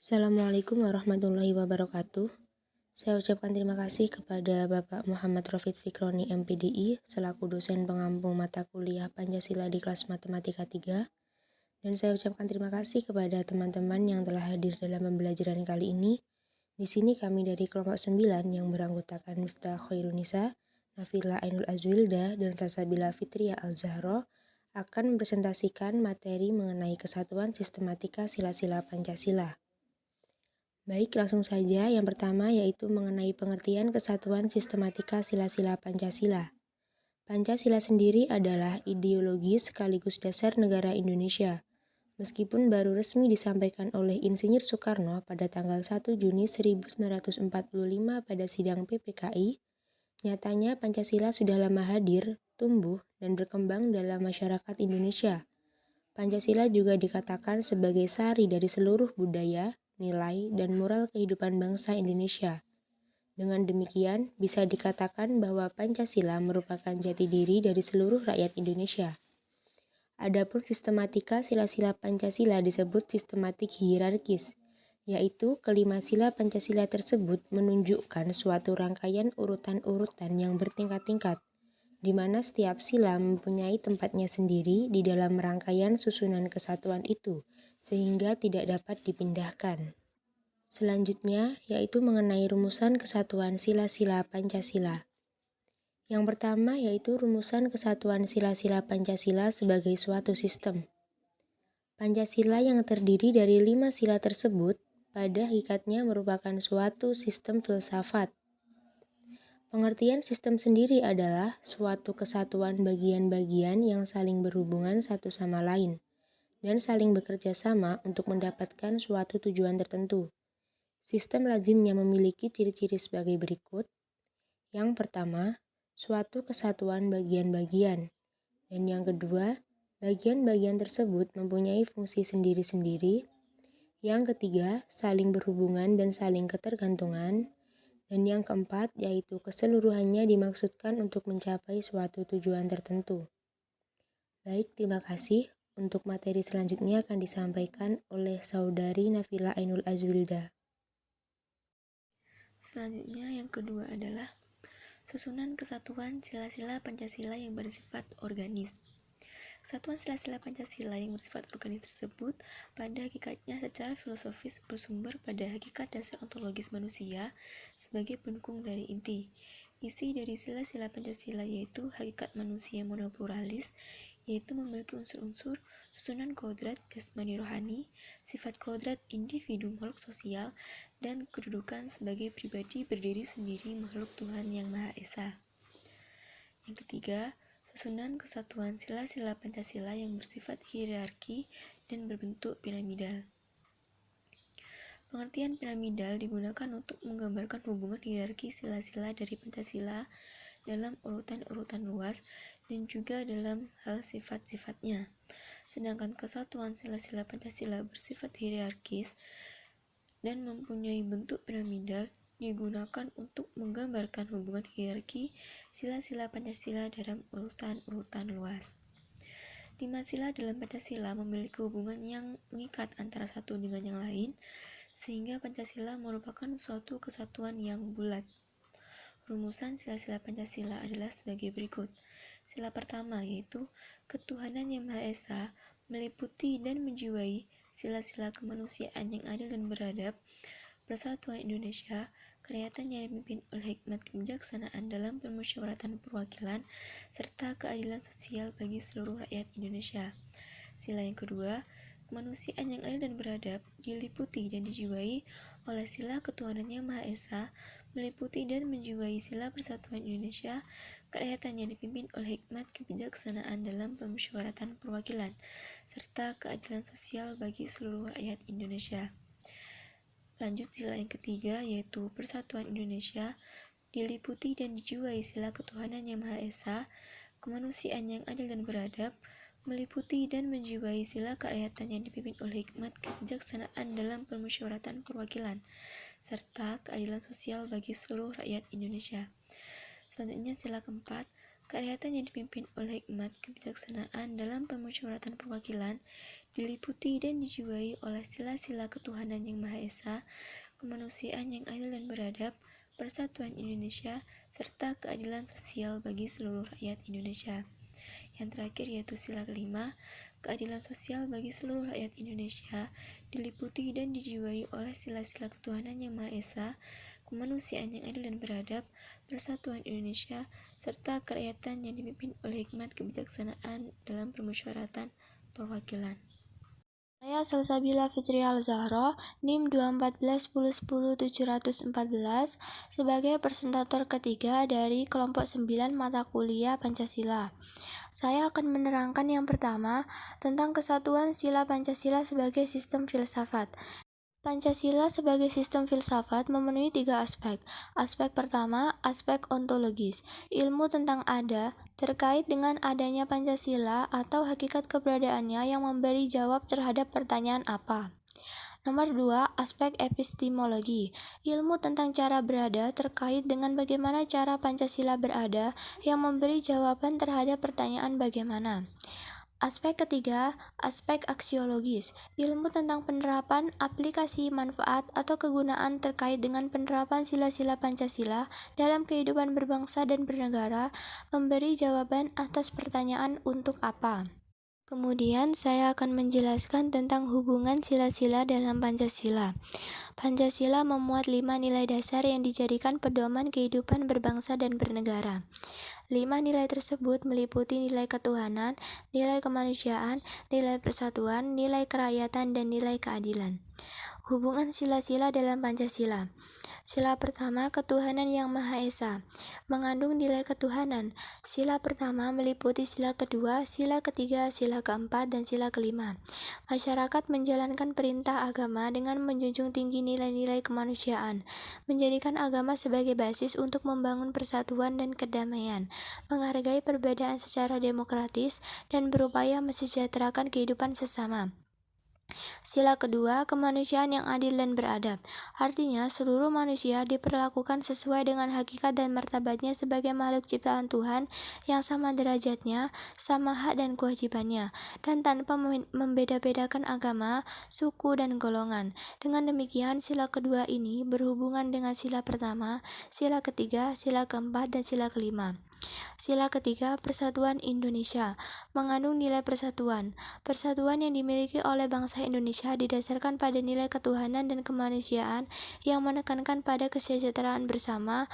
Assalamualaikum warahmatullahi wabarakatuh. Saya ucapkan terima kasih kepada Bapak Muhammad Rofid Fikroni MPDI selaku dosen pengampu mata kuliah Pancasila di kelas Matematika 3. Dan saya ucapkan terima kasih kepada teman-teman yang telah hadir dalam pembelajaran kali ini. Di sini kami dari kelompok 9 yang beranggotakan Miftah Khairunisa, Nafila Ainul Azwilda, dan Salsabila Fitria Al-Zahro akan mempresentasikan materi mengenai kesatuan sistematika sila-sila Pancasila. Baik, langsung saja. Yang pertama yaitu mengenai pengertian kesatuan sistematika sila-sila Pancasila. Pancasila sendiri adalah ideologi sekaligus dasar negara Indonesia. Meskipun baru resmi disampaikan oleh Insinyur Soekarno pada tanggal 1 Juni 1945 pada sidang PPKI, nyatanya Pancasila sudah lama hadir, tumbuh, dan berkembang dalam masyarakat Indonesia. Pancasila juga dikatakan sebagai sari dari seluruh budaya, nilai, dan moral kehidupan bangsa Indonesia. Dengan demikian, bisa dikatakan bahwa Pancasila merupakan jati diri dari seluruh rakyat Indonesia. Adapun sistematika sila-sila Pancasila disebut sistematik hierarkis, yaitu kelima sila Pancasila tersebut menunjukkan suatu rangkaian urutan-urutan yang bertingkat-tingkat, di mana setiap sila mempunyai tempatnya sendiri di dalam rangkaian susunan kesatuan itu, sehingga tidak dapat dipindahkan. Selanjutnya, yaitu mengenai rumusan kesatuan sila-sila Pancasila. Yang pertama yaitu rumusan kesatuan sila-sila Pancasila sebagai suatu sistem. Pancasila yang terdiri dari 5 sila tersebut pada hakikatnya merupakan suatu sistem filsafat. Pengertian sistem sendiri adalah suatu kesatuan bagian-bagian yang saling berhubungan satu sama lain dan saling bekerja sama untuk mendapatkan suatu tujuan tertentu. Sistem lazimnya memiliki ciri-ciri sebagai berikut. Yang pertama, suatu kesatuan bagian-bagian. Dan yang kedua, bagian-bagian tersebut mempunyai fungsi sendiri-sendiri. Yang ketiga, saling berhubungan dan saling ketergantungan. Dan yang keempat, yaitu keseluruhannya dimaksudkan untuk mencapai suatu tujuan tertentu. Baik, terima kasih. Untuk materi selanjutnya akan disampaikan oleh Saudari Nafila Ainul Azwilda. Selanjutnya yang kedua adalah susunan kesatuan sila-sila Pancasila yang bersifat organis. Kesatuan sila-sila Pancasila yang bersifat organis tersebut pada hakikatnya secara filosofis bersumber pada hakikat dasar ontologis manusia sebagai pendukung dari inti. Isi dari sila-sila Pancasila yaitu hakikat manusia monopluralis, yaitu memiliki unsur-unsur susunan kodrat jasmani rohani, sifat kodrat individu makhluk sosial, dan kedudukan sebagai pribadi berdiri sendiri makhluk Tuhan Yang Maha Esa. Yang ketiga, susunan kesatuan sila-sila Pancasila yang bersifat hierarki dan berbentuk piramidal. Pengertian piramidal digunakan untuk menggambarkan hubungan hierarki sila-sila dari Pancasila dalam urutan-urutan luas dan juga dalam hal sifat-sifatnya. Sedangkan kesatuan sila-sila Pancasila bersifat hierarkis dan mempunyai bentuk piramidal digunakan untuk menggambarkan hubungan hierarki sila-sila Pancasila dalam urutan-urutan luas. 5 sila dalam Pancasila memiliki hubungan yang mengikat antara satu dengan yang lain, sehingga Pancasila merupakan suatu kesatuan yang bulat. Rumusan sila-sila Pancasila adalah sebagai berikut. Sila pertama yaitu ketuhanan yang Maha Esa meliputi dan menjiwai sila-sila kemanusiaan yang adil dan beradab, persatuan Indonesia, kerakyatan yang dipimpin oleh hikmat kebijaksanaan dalam permusyawaratan perwakilan, serta keadilan sosial bagi seluruh rakyat Indonesia. Sila yang kedua, kemanusiaan yang adil dan beradab diliputi dan dijiwai oleh sila ketuhanan yang Maha Esa, meliputi dan menjiwai sila persatuan Indonesia, kerakyatan yang dipimpin oleh hikmat kebijaksanaan dalam permusyawaratan perwakilan, serta keadilan sosial bagi seluruh rakyat Indonesia. Lanjut sila yang ketiga yaitu persatuan Indonesia, diliputi dan dijiwai sila ketuhanan yang Maha Esa, kemanusiaan yang adil dan beradab, meliputi dan menjiwai sila kerakyatan yang dipimpin oleh hikmat kebijaksanaan dalam permusyawaratan perwakilan, serta keadilan sosial bagi seluruh rakyat Indonesia. Selanjutnya sila keempat, kerakyatan yang dipimpin oleh hikmat kebijaksanaan dalam permusyawaratan perwakilan diliputi dan dijiwai oleh sila-sila ketuhanan yang Maha Esa, kemanusiaan yang adil dan beradab, persatuan Indonesia, serta keadilan sosial bagi seluruh rakyat Indonesia. Yang terakhir yaitu sila kelima, keadilan sosial bagi seluruh rakyat Indonesia, diliputi dan dijiwai oleh sila-sila ketuhanan yang Maha Esa, kemanusiaan yang adil dan beradab, persatuan Indonesia, serta kerakyatan yang dipimpin oleh hikmat kebijaksanaan dalam permusyawaratan perwakilan. Saya Salsabila Fitrial Zahra, NIM 21410100714 sebagai presentator ketiga dari kelompok 9 mata kuliah Pancasila. Saya akan menerangkan yang pertama tentang kesatuan sila Pancasila sebagai sistem filsafat. Pancasila sebagai sistem filsafat memenuhi 3 aspek. Aspek pertama, aspek ontologis, ilmu tentang ada, terkait dengan adanya Pancasila atau hakikat keberadaannya yang memberi jawab terhadap pertanyaan apa. Nomor 2, aspek epistemologi, ilmu tentang cara berada terkait dengan bagaimana cara Pancasila berada yang memberi jawaban terhadap pertanyaan bagaimana. Aspek ketiga, aspek aksiologis, ilmu tentang penerapan, aplikasi, manfaat, atau kegunaan terkait dengan penerapan sila-sila Pancasila dalam kehidupan berbangsa dan bernegara, memberi jawaban atas pertanyaan untuk apa. Kemudian saya akan menjelaskan tentang hubungan sila-sila dalam Pancasila. Pancasila memuat 5 nilai dasar yang dijadikan pedoman kehidupan berbangsa dan bernegara. 5 nilai tersebut meliputi nilai ketuhanan, nilai kemanusiaan, nilai persatuan, nilai kerakyatan, dan nilai keadilan. Hubungan sila-sila dalam Pancasila. Sila pertama, ketuhanan yang Maha Esa, mengandung nilai ketuhanan. Sila pertama meliputi sila kedua, sila ketiga, sila keempat, dan sila kelima. Masyarakat menjalankan perintah agama dengan menjunjung tinggi nilai-nilai kemanusiaan, menjadikan agama sebagai basis untuk membangun persatuan dan kedamaian, menghargai perbedaan secara demokratis, dan berupaya mensejahterakan kehidupan sesama. Sila kedua, kemanusiaan yang adil dan beradab. Artinya, seluruh manusia diperlakukan sesuai dengan hakikat dan martabatnya sebagai makhluk ciptaan Tuhan yang sama derajatnya, sama hak dan kewajibannya, dan tanpa membeda-bedakan agama, suku, dan golongan. Dengan demikian, sila kedua ini berhubungan dengan sila pertama, sila ketiga, sila keempat, dan sila kelima. Sila ketiga, persatuan Indonesia, mengandung nilai persatuan. Persatuan yang dimiliki oleh bangsa Indonesia didasarkan pada nilai ketuhanan dan kemanusiaan yang menekankan pada kesejahteraan bersama,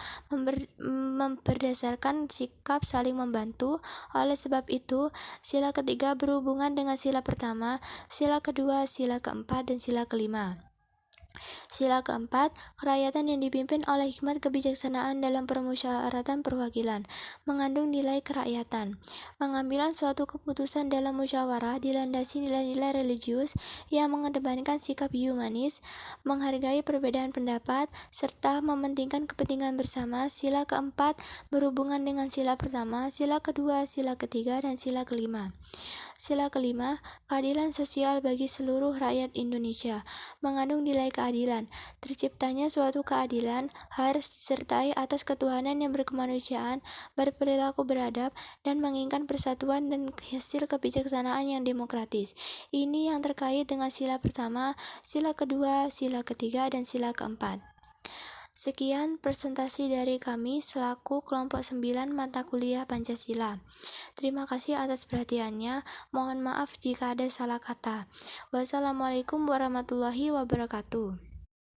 berdasarkan sikap saling membantu. Oleh sebab itu, sila ketiga berhubungan dengan sila pertama, sila kedua, sila keempat, dan sila kelima. Sila keempat, kerakyatan yang dipimpin oleh hikmat kebijaksanaan dalam permusyawaratan perwakilan, mengandung nilai kerakyatan. Pengambilan suatu keputusan dalam musyawarah dilandasi nilai-nilai religius yang mengedepankan sikap humanis, menghargai perbedaan pendapat, serta mementingkan kepentingan bersama. Sila keempat berhubungan dengan sila pertama, sila kedua, sila ketiga, dan sila kelima. Sila kelima, keadilan sosial bagi seluruh rakyat Indonesia, mengandung nilai keadilan. Terciptanya suatu keadilan harus disertai atas ketuhanan yang berkemanusiaan, berperilaku beradab, dan menginginkan persatuan dan hasil kebijaksanaan yang demokratis. Ini yang terkait dengan sila pertama, sila kedua, sila ketiga, dan sila keempat. Sekian presentasi dari kami selaku kelompok 9 mata kuliah Pancasila. Terima kasih atas perhatiannya. Mohon maaf jika ada salah kata. Wassalamualaikum warahmatullahi wabarakatuh.